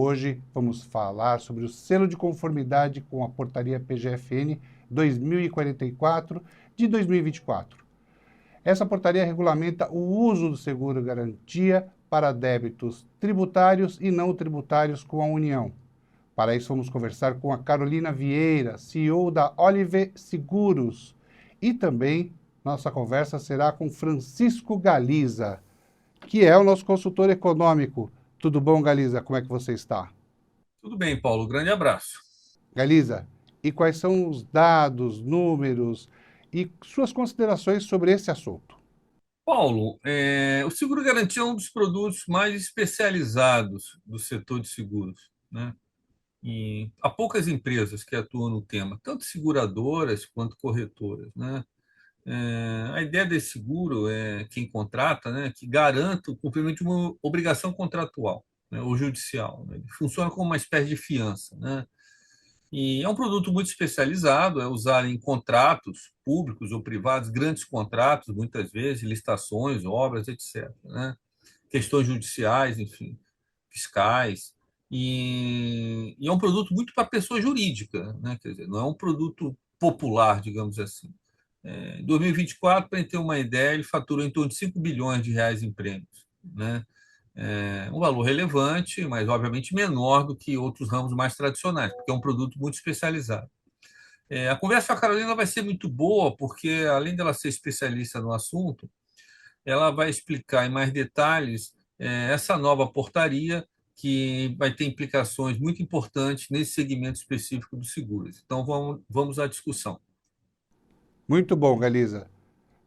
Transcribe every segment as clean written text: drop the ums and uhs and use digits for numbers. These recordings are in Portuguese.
Hoje vamos falar sobre o selo de conformidade com a portaria PGFN 2044 de 2024. Essa portaria regulamenta o uso do seguro-garantia para débitos tributários e não tributários com a União. Para isso, vamos conversar com a Carolina Vieira, CEO da Olive Seguros. E também nossa conversa será com Francisco Galiza, que é o nosso consultor econômico. Tudo bom, Galiza? Como é que você está? Tudo bem, Paulo. Grande abraço. Galiza, e quais são os dados, números e suas considerações sobre esse assunto? Paulo, o seguro-garantia é um dos produtos mais especializados do setor de seguros, né? E há poucas empresas que atuam no tema, tanto seguradoras quanto corretoras, né? A ideia desse seguro é quem contrata, né, que garanta o cumprimento de uma obrigação contratual, né, ou judicial, né? Ele funciona como uma espécie de fiança, né? E é um produto muito especializado, é usado em contratos públicos ou privados, grandes contratos, muitas vezes, licitações, obras, etc., né? Questões judiciais, enfim, fiscais. E é um produto muito para pessoa jurídica, né? Quer dizer, não é um produto popular, digamos assim. Em 2024, para ter uma ideia, ele faturou em torno de 5 bilhões de reais em prêmios, né? Um valor relevante, mas obviamente menor do que outros ramos mais tradicionais, porque é um produto muito especializado. A conversa com a Carolina vai ser muito boa, porque além dela ser especialista no assunto, ela vai explicar em mais detalhes essa nova portaria que vai ter implicações muito importantes nesse segmento específico dos seguros. Então vamos à discussão. Muito bom, Galiza.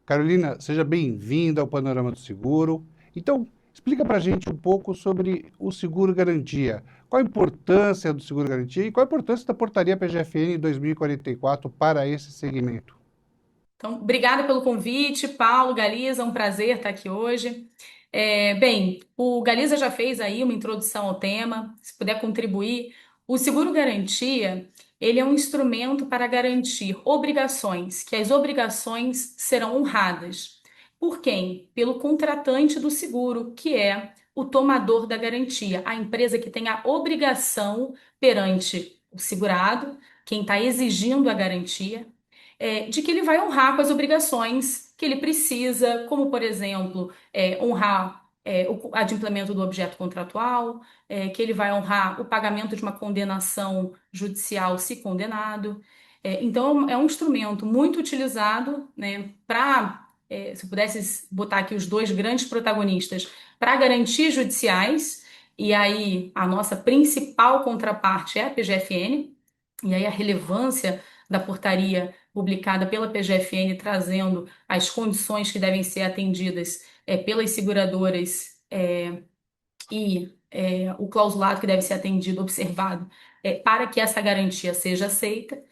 Carolina, seja bem-vinda ao Panorama do Seguro. Então, explica para a gente um pouco sobre o seguro-garantia. Qual a importância do seguro-garantia e qual a importância da portaria PGFN 2044 para esse segmento? Então, obrigada pelo convite, Paulo, Galiza, um prazer estar aqui hoje. Bem, o Galiza já fez aí uma introdução ao tema, se puder contribuir. O seguro-garantia, ele é um instrumento para garantir obrigações, que as obrigações serão honradas. Por quem? Pelo contratante do seguro, que é o tomador da garantia, a empresa que tem a obrigação perante o segurado, quem está exigindo a garantia, de que ele vai honrar com as obrigações que ele precisa, como, por exemplo, honrar o adimplemento do objeto contratual, que ele vai honrar o pagamento de uma condenação judicial se condenado. Então, é um instrumento muito utilizado, né, para, se eu pudesse botar aqui os dois grandes protagonistas, para garantias judiciais, e aí a nossa principal contraparte é a PGFN, e aí a relevância da portaria publicada pela PGFN trazendo as condições que devem ser atendidas pelas seguradoras e o clausulado que deve ser atendido, observado, para que essa garantia seja aceita.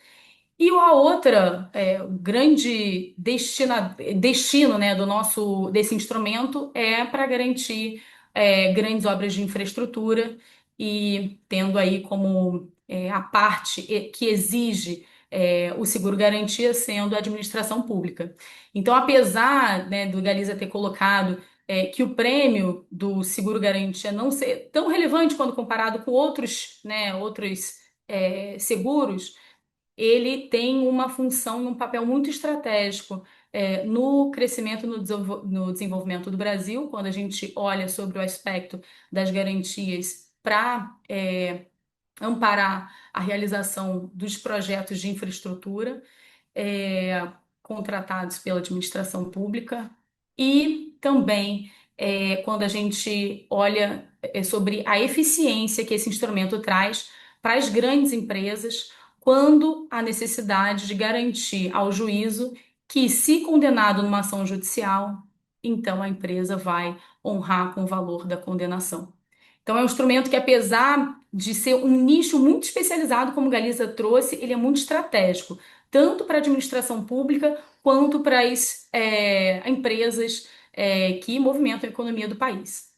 E a outra o grande destino, né, desse instrumento é para garantir grandes obras de infraestrutura e tendo aí como a parte que exige o seguro-garantia sendo a administração pública. Então, apesar, né, do Galiza ter colocado que o prêmio do seguro-garantia não ser tão relevante quando comparado com outros, né, outros seguros, ele tem uma função, um papel muito estratégico no crescimento, no desenvolvimento do Brasil, quando a gente olha sobre o aspecto das garantias para amparar a realização dos projetos de infraestrutura contratados pela administração pública e também quando a gente olha sobre a eficiência que esse instrumento traz para as grandes empresas, quando há necessidade de garantir ao juízo que, se condenado numa ação judicial, então a empresa vai honrar com o valor da condenação. Então, é um instrumento que, apesar de ser um nicho muito especializado, como Galiza trouxe, ele é muito estratégico, tanto para a administração pública quanto para as empresas que movimentam a economia do país.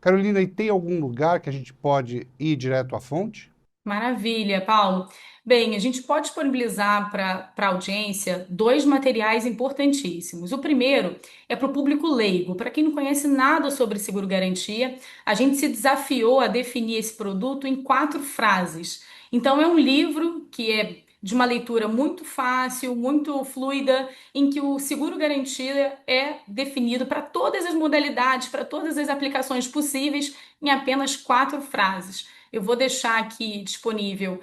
Carolina, e tem algum lugar que a gente pode ir direto à fonte? Maravilha, Paulo. Bem, a gente pode disponibilizar para a audiência dois materiais importantíssimos. O primeiro é para o público leigo, para quem não conhece nada sobre seguro-garantia, a gente se desafiou a definir esse produto em 4 frases. Então, é um livro que é de uma leitura muito fácil, muito fluida, em que o seguro-garantia é definido para todas as modalidades, para todas as aplicações possíveis, em apenas 4 frases. Eu vou deixar aqui disponível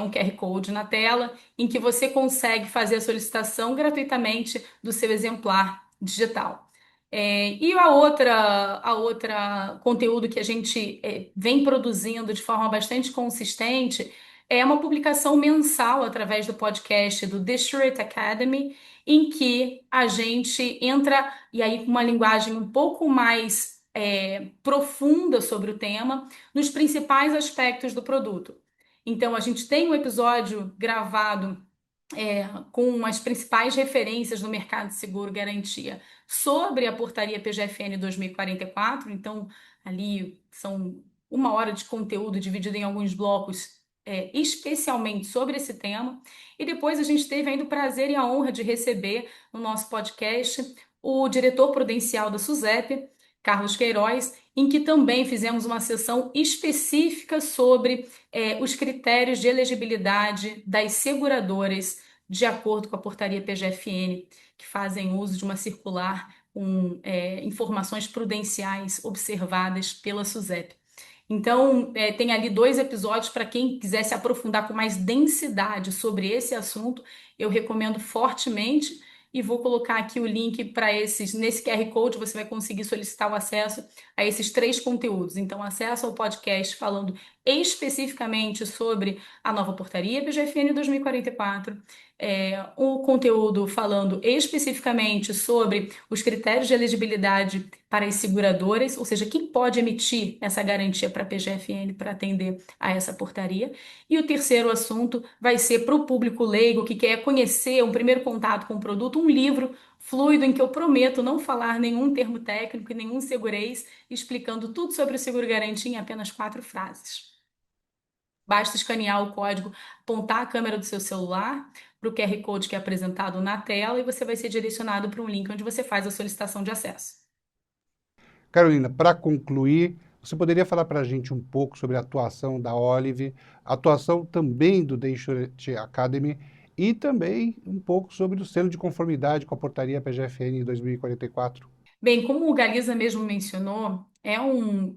um QR Code na tela em que você consegue fazer a solicitação gratuitamente do seu exemplar digital. E a outra conteúdo que a gente vem produzindo de forma bastante consistente é uma publicação mensal através do podcast do District Academy, em que a gente entra, e aí com uma linguagem um pouco mais profunda sobre o tema, nos principais aspectos do produto. Então, a gente tem um episódio gravado com as principais referências do mercado de seguro garantia sobre a portaria PGFN 2044. Então, ali são 1 hora de conteúdo dividido em alguns blocos, especialmente sobre esse tema. E depois a gente teve ainda o prazer e a honra de receber no nosso podcast o diretor prudencial da SUSEP, Carlos Queiroz, em que também fizemos uma sessão específica sobre os critérios de elegibilidade das seguradoras de acordo com a portaria PGFN, que fazem uso de uma circular com informações prudenciais observadas pela SUSEP. Então, tem ali 2 episódios para quem quiser se aprofundar com mais densidade sobre esse assunto, eu recomendo fortemente e vou colocar aqui o link para esses. Nesse QR Code você vai conseguir solicitar o acesso a esses 3 conteúdos. Então, acesso ao podcast falando especificamente sobre a nova portaria PGFN 2044, o conteúdo falando especificamente sobre os critérios de elegibilidade para as seguradoras, ou seja, quem pode emitir essa garantia para a PGFN para atender a essa portaria. E o terceiro assunto vai ser para o público leigo que quer conhecer um primeiro contato com o produto, um livro fluido em que eu prometo não falar nenhum termo técnico e nenhum segurês, explicando tudo sobre o seguro garantia em apenas 4 frases. Basta escanear o código, apontar a câmera do seu celular para o QR Code que é apresentado na tela e você vai ser direcionado para um link onde você faz a solicitação de acesso. Carolina, para concluir, você poderia falar para a gente um pouco sobre a atuação da Olive, a atuação também do The Insurance Academy e também um pouco sobre o selo de conformidade com a portaria PGFN 2044? Bem, como o Galiza mesmo mencionou, é um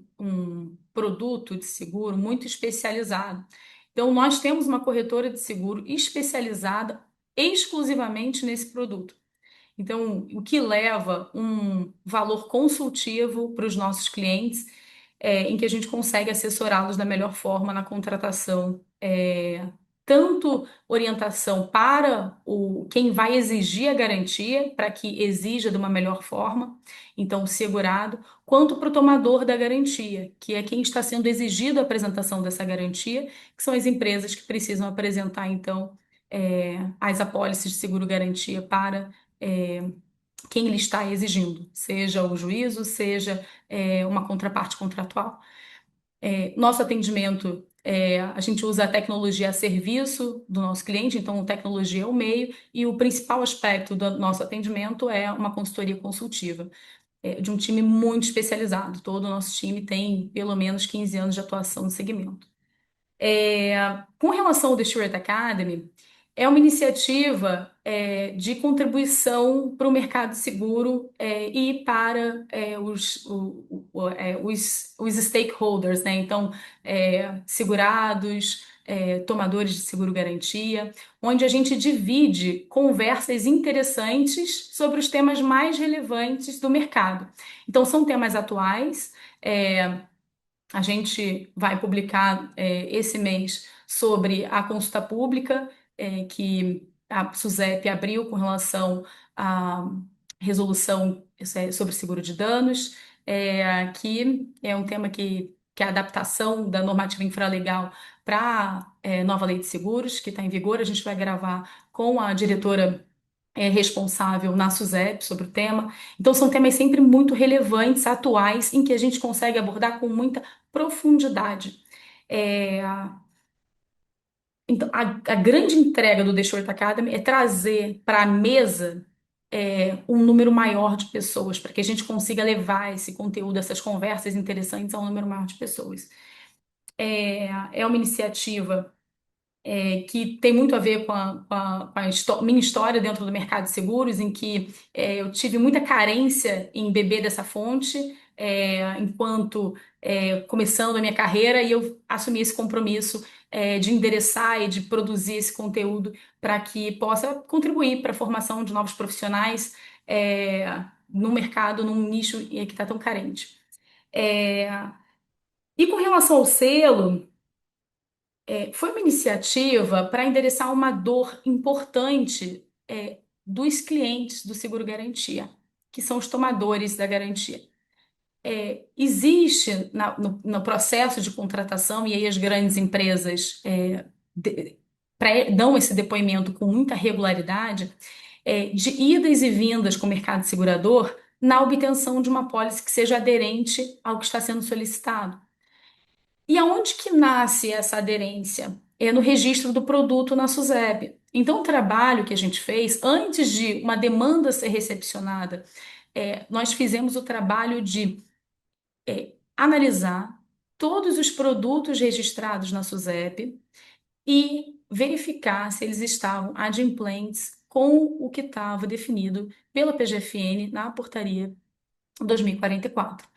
produto de seguro muito especializado. Então, nós temos uma corretora de seguro especializada exclusivamente nesse produto. Então, o que leva um valor consultivo para os nossos clientes, em que a gente consegue assessorá-los da melhor forma na contratação, tanto orientação para quem vai exigir a garantia, para que exija de uma melhor forma, então o segurado, quanto para o tomador da garantia, que é quem está sendo exigido a apresentação dessa garantia, que são as empresas que precisam apresentar, então, as apólices de seguro-garantia para quem lhe está exigindo, seja o juízo, seja uma contraparte contratual. Nosso atendimento, a gente usa a tecnologia a serviço do nosso cliente, então a tecnologia é o meio, e o principal aspecto do nosso atendimento é uma consultoria consultiva, de um time muito especializado. Todo o nosso time tem pelo menos 15 anos de atuação no segmento. Com relação ao The Stewart Academy, é uma iniciativa de contribuição para o mercado seguro e para os stakeholders, né? Então, segurados, tomadores de seguro-garantia, onde a gente divide conversas interessantes sobre os temas mais relevantes do mercado. Então, são temas atuais. A gente vai publicar esse mês sobre a consulta pública que a SUSEP abriu com relação à resolução sobre seguro de danos, que é um tema que é a adaptação da normativa infralegal para a nova lei de seguros, que está em vigor. A gente vai gravar com a diretora responsável na SUSEP sobre o tema. Então, são temas sempre muito relevantes, atuais, em que a gente consegue abordar com muita profundidade. É, Então, a grande entrega do The Short Academy é trazer para a mesa um número maior de pessoas, para que a gente consiga levar esse conteúdo, essas conversas interessantes a um número maior de pessoas. É uma iniciativa que tem muito a ver com a minha história dentro do mercado de seguros, em que eu tive muita carência em beber dessa fonte, enquanto começando a minha carreira, e eu assumi esse compromisso de endereçar e de produzir esse conteúdo para que possa contribuir para a formação de novos profissionais no mercado, num nicho que está tão carente. É, e com relação ao selo, foi uma iniciativa para endereçar uma dor importante dos clientes do Seguro Garantia, que são os tomadores da garantia. Existe no processo de contratação, e aí as grandes empresas dão esse depoimento com muita regularidade, de idas e vindas com o mercado segurador na obtenção de uma pólice que seja aderente ao que está sendo solicitado. E aonde que nasce essa aderência? É no registro do produto na SUSEP. Então, o trabalho que a gente fez, antes de uma demanda ser recepcionada, nós fizemos o trabalho de analisar todos os produtos registrados na SUSEP e verificar se eles estavam adimplentes com o que estava definido pela PGFN na portaria 2044.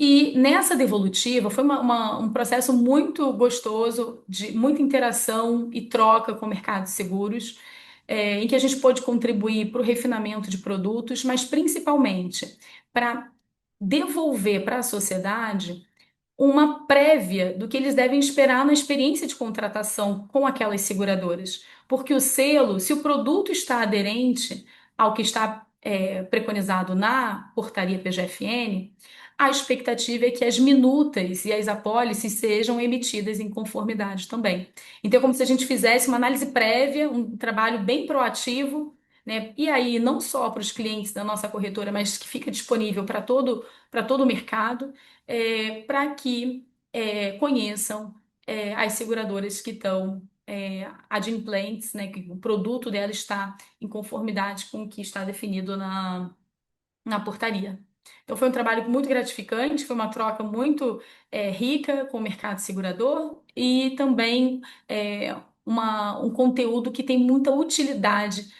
E nessa devolutiva foi um processo muito gostoso, de muita interação e troca com o mercado de seguros, em que a gente pôde contribuir para o refinamento de produtos, mas principalmente para devolver para a sociedade uma prévia do que eles devem esperar na experiência de contratação com aquelas seguradoras. Porque o selo, se o produto está aderente ao que está preconizado na portaria PGFN, a expectativa é que as minutas e as apólices sejam emitidas em conformidade também. Então, é como se a gente fizesse uma análise prévia, um trabalho bem proativo, né? E aí, não só para os clientes da nossa corretora, mas que fica disponível para todo o mercado, para que conheçam as seguradoras que estão adimplentes, né, que o produto dela está em conformidade com o que está definido na portaria. Então foi um trabalho muito gratificante, foi uma troca muito rica com o mercado segurador e também um conteúdo que tem muita utilidade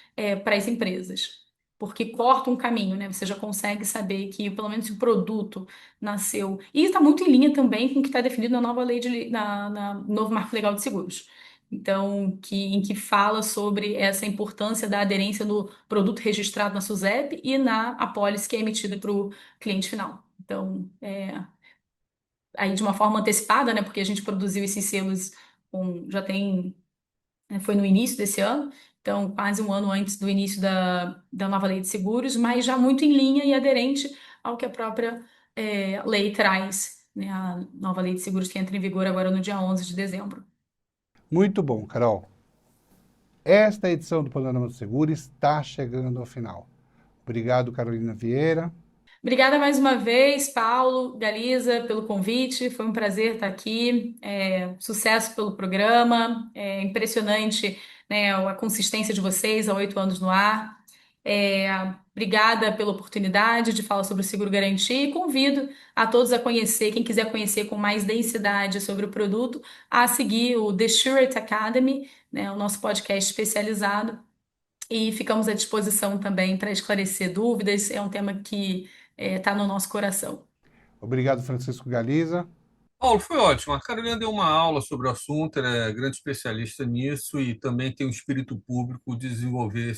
para as empresas, porque corta um caminho, né? Você já consegue saber que pelo menos o produto nasceu e está muito em linha também com o que está definido na nova lei na novo Marco Legal de Seguros. Então, em que fala sobre essa importância da aderência no produto registrado na SUSEP e na apólice que é emitida para o cliente final. Então, aí de uma forma antecipada, né, porque a gente produziu esses selos foi no início desse ano, então quase um ano antes do início da nova lei de seguros, mas já muito em linha e aderente ao que a própria lei traz, né, a nova lei de seguros que entra em vigor agora no dia 11 de dezembro. Muito bom, Carol. Esta edição do Panorama do Seguro está chegando ao final. Obrigado, Carolina Vieira. Obrigada mais uma vez, Paulo, Galiza, pelo convite. Foi um prazer estar aqui. Sucesso pelo programa. É impressionante, né, a consistência de vocês há 8 anos no ar. Obrigada pela oportunidade de falar sobre o Seguro Garantia e convido a todos a conhecer, quem quiser conhecer com mais densidade sobre o produto, a seguir o The Surety Academy, né, o nosso podcast especializado. E ficamos à disposição também para esclarecer dúvidas. É um tema que está no nosso coração. Obrigado, Francisco Galiza. Paulo, foi ótimo. A Carolina deu uma aula sobre o assunto, ela é grande especialista nisso e também tem um espírito público de desenvolver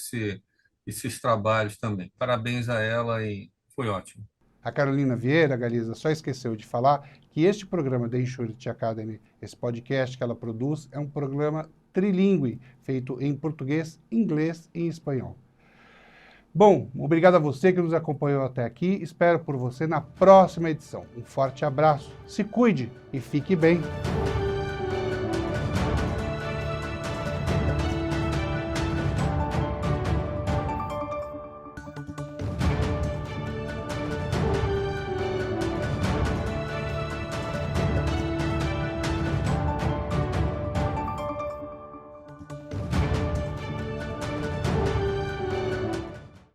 esses trabalhos também. Parabéns a ela e foi ótimo. A Carolina Vieira, Galiza, só esqueceu de falar que este programa da Insurance Academy, esse podcast que ela produz, é um programa trilingüe, feito em português, inglês e espanhol. Bom, obrigado a você que nos acompanhou até aqui. Espero por você na próxima edição. Um forte abraço, se cuide e fique bem.